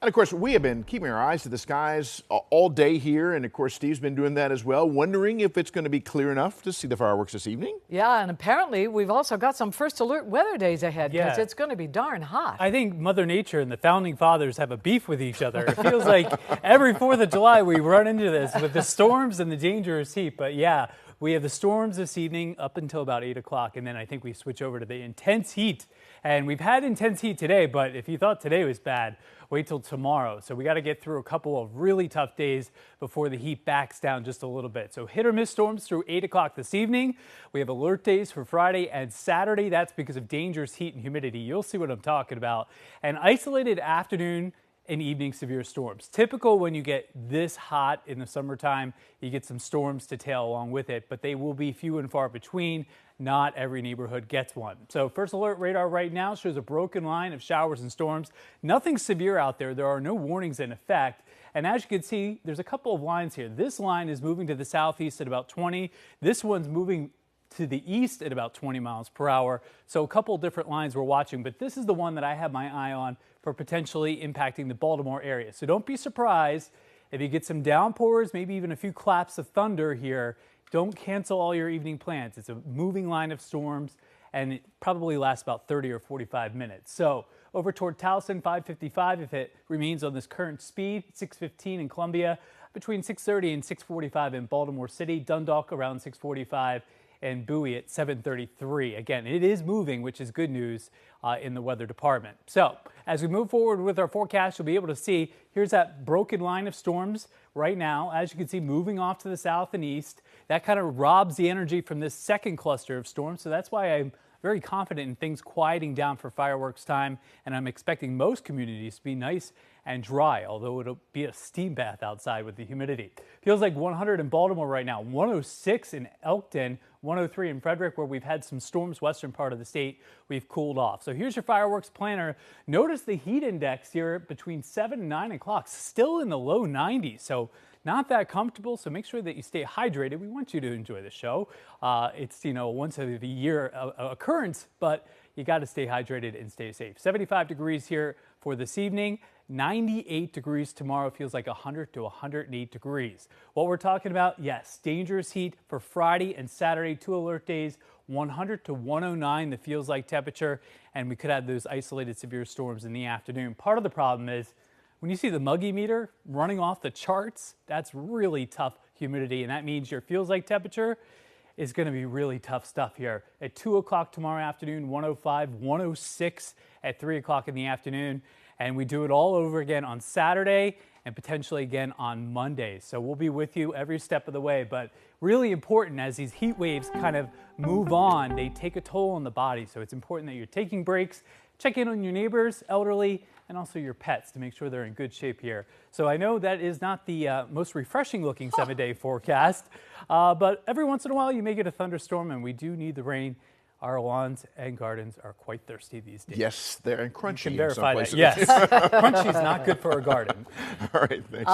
And of course, we have been keeping our eyes to the skies all day here. And of course, Steve's been doing that as well, wondering if it's going to be clear enough to see the fireworks this evening. Yeah, and apparently we've also got some first alert weather days ahead because Yeah. it's going to be darn hot. I think Mother Nature and the founding fathers have a beef with each other. It feels like every 4th of July we run into this with the storms and the dangerous heat. But yeah, we have the storms this evening up until about 8 o'clock, and then I think we switch over to the intense heat. And we've had intense heat today, but if you thought today was bad, wait till tomorrow. So we got to get through a couple of really tough days before the heat backs down just a little bit. So hit or miss storms through 8 o'clock this evening. We have alert days for Friday and Saturday. That's because of dangerous heat and humidity. You'll see what I'm talking about. An isolated afternoon and evening severe storms. Typical when you get this hot in the summertime, you get some storms to tail along with it, but they will be few and far between. Not every neighborhood gets one. So first alert radar right now shows a broken line of showers and storms. Nothing severe out there. There are no warnings in effect. And as you can see, there's a couple of lines here. This line is moving to the southeast at about 20. This one's moving to the east at about 20 miles per hour. So a couple different lines we're watching, but this is the one that I have my eye on for potentially impacting the Baltimore area. So don't be surprised if you get some downpours, maybe even a few claps of thunder here. Don't cancel all your evening plans. It's a moving line of storms, and it probably lasts about 30 or 45 minutes. So over toward Towson, 555, if it remains on this current speed, 615 in Columbia, between 630 and 645 in Baltimore City, Dundalk around 645, and Bowie at 733. Again, it is moving, which is good news in the weather department. So as we move forward with our forecast, you'll be able to see here's that broken line of storms right now. As you can see, moving off to the south and east. That kind of robs the energy from this second cluster of storms. So that's why I'm very confident in things quieting down for fireworks time, and I'm expecting most communities to be nice and dry, although it'll be a steam bath outside with the humidity. Feels like 100 in Baltimore right now, 106 in Elkton, 103 in Frederick, where we've had some storms western part of the state. We've cooled off. So here's your fireworks planner. Notice the heat index here between 7 and 9 o'clock, still in the low 90s. So not that comfortable, so make sure that you stay hydrated. We want you to enjoy the show. It's, once a year occurrence, but you got to stay hydrated and stay safe. 75 degrees here for this evening. 98 degrees tomorrow. Feels like 100 to 108 degrees. What we're talking about, yes, dangerous heat for Friday and Saturday, 2 alert days, 100 to 109 the feels like temperature, and we could have those isolated severe storms in the afternoon. Part of the problem is when you see the muggy meter running off the charts, that's really tough humidity, and that means your feels like temperature is going to be really tough stuff here. At 2 o'clock tomorrow afternoon, 105, 106 at 3 o'clock in the afternoon. And we do it all over again on Saturday and potentially again on Monday. So we'll be with you every step of the way. But really important, as these heat waves kind of move on, they take a toll on the body. So it's important that you're taking breaks. Check in on your neighbors, elderly, and also your pets to make sure they're in good shape here. So I know that is not the most refreshing looking 7-day forecast, but every once in a while you may get a thunderstorm, and we do need the rain. Our lawns and gardens are quite thirsty these days. Yes, they're crunchy. You can verify that. Yes, crunchy is not good for a garden. All right, thanks.